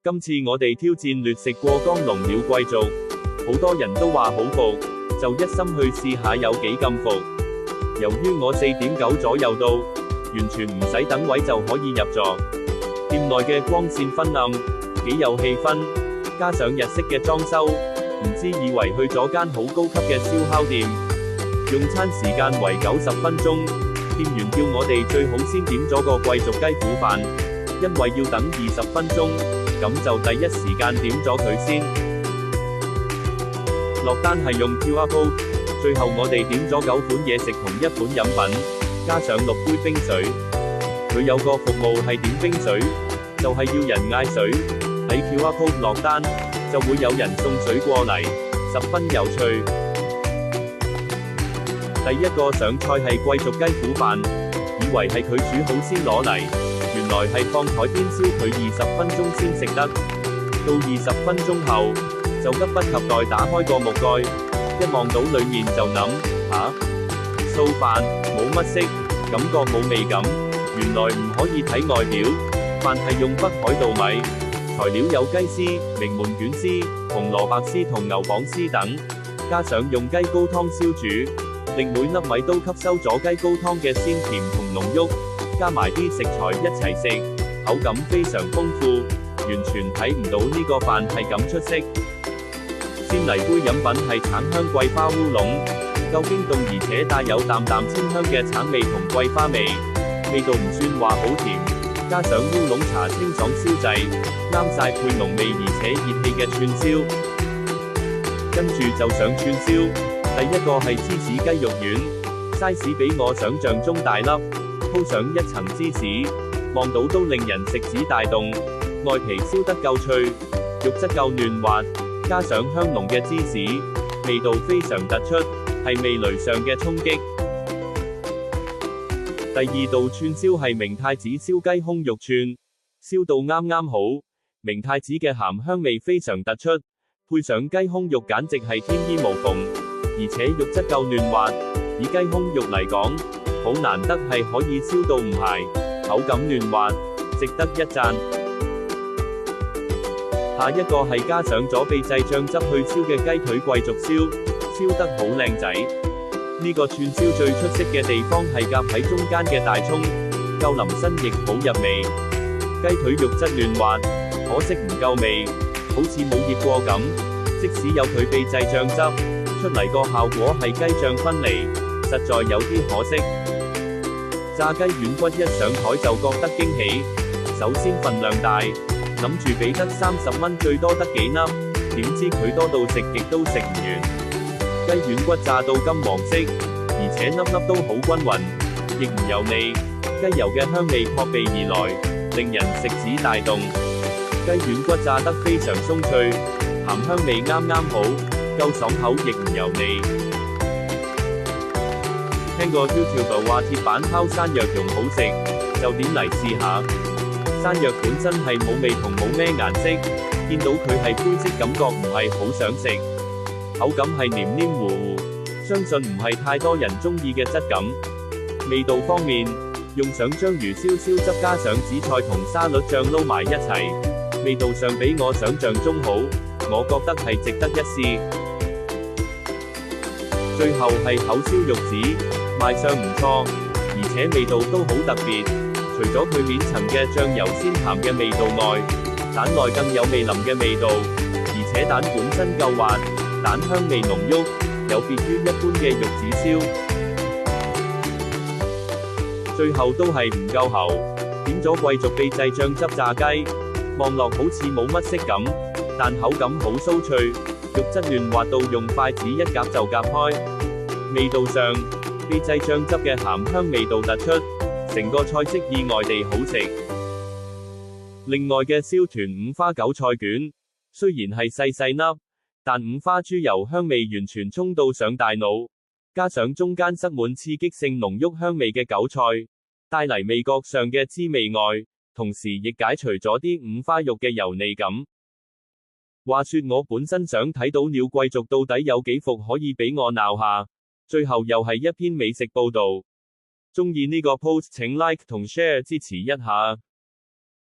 今次我哋挑戰掠食過江龍鳥貴族，好多人都話好服，就一心去試下有幾咁服。由於我4點9左右到，完全唔使等位就可以入座。店內嘅光線昏暗，幾有氣氛，加上日式嘅裝修，唔知以為去咗間好高級嘅燒烤店。用餐時間為90分鐘，店員叫我哋最好先點咗個貴族雞糊飯，因為要等20分鐘，咁就第一時間點咗佢先。落單係用 QR Code， 最後我哋點咗9款嘢食同1款飲品，加上6杯冰水。佢有個服務係點冰水，就係要人嗌水，喺 QR Code 落單，就會有人送水過嚟，十分有趣。第一個上菜係貴族雞糊飯，以為係佢煮好先攞嚟，原來係放台邊燒佢20分鐘先食得。到20分鐘後，就急不及待打開個木蓋，一望到裡面就諗，素飯，冇乜色，感覺冇味感。原來唔可以睇外表，飯係用北海道米，材料有雞絲、名門卷絲、紅蘿蔔絲同牛蒡絲等，加上用雞高湯燒煮，令每粒米都吸收咗雞高湯嘅鮮甜同濃郁，加埋啲食材一齊食，口感非常豐富，完全睇唔到呢個飯係咁出色。先嚟杯飲品係橙香桂花烏龍，夠驚動而且帶有淡淡清香嘅橙味同桂花味，味道唔算話好甜，加上烏龍茶清爽燒製，啱晒配濃味而且熱氣嘅串燒。跟住就上串燒，第一個係芝士雞肉丸，size 比我想象中大粒，鋪上一層芝士，望到都令人食指大動。外皮燒得夠脆，肉質夠嫩滑，加上香濃嘅芝士，味道非常突出，係味蕾上嘅衝擊。第二道串燒係明太子燒雞胸肉串，燒到啱啱好，明太子嘅鹹香味非常突出，配上雞胸肉簡直係天衣無縫，而且肉質夠嫩滑，以雞胸肉嚟講，好難得係可以燒到唔柴，口感嫩滑，值得一讚。下一個係加上咗秘製醬汁去燒嘅雞腿貴族燒，燒得好靚仔。呢個串燒最出色嘅地方係夾喺中間嘅大葱，夠腍身亦好入味。雞腿肉質嫩滑，可惜唔夠味，好似冇醃過咁。即使有佢秘製醬汁，出嚟個效果係雞醬分離，實在有啲可惜。炸雞軟骨一上台就覺得驚喜，首先份量大，諗住俾得30蚊最多得幾粒，點知佢多到食極都食唔完。雞軟骨炸到金黃色，而且粒粒都好均勻，亦唔油膩，雞油嘅香味撲鼻而來，令人食指大動。雞軟骨炸得非常鬆脆，鹹香味啱啱好，夠爽口亦唔油膩。聽過 YouTube 話鐵板烤山藥蓉好食，就點嚟試下。山藥本身係冇味同冇咩顏色，見到佢係灰色，感覺唔係好想食。口感係黏黏糊糊，相信唔係太多人中意嘅質感。味道方面，用上章魚燒燒汁加上紫菜同沙律醬撈埋一齊，味道上比我想象中好，我覺得係值得一試。最後係口燒玉子，賣相唔錯，而且味道都好特別。除咗佢面層嘅醬油鮮鹹嘅味道外，蛋內更有味淋嘅味道，而且蛋本身夠滑。蛋香味濃郁，有別於一般嘅玉子燒。最後都係唔夠喉，點咗貴族秘製醬汁炸雞，望落好似冇乜色感，但口感好酥脆，肉質嫩滑到用筷子一夾就夾開。味道上，秘製醬汁嘅鹹香味道突出，成個菜式意外地好食。另外嘅燒團五花韭菜卷，雖然係細細粒，但五花豬油香味完全衝到上大腦，加上中間塞滿刺激性濃郁香味嘅韭菜，帶嚟味覺上嘅滋味外，同時亦解除咗啲五花肉嘅油膩感。話說我本身想睇到鳥貴族到底有幾服可以俾我鬧下，最後又係一篇美食報道。鍾意呢個 post 請 like 同 share 支持一下。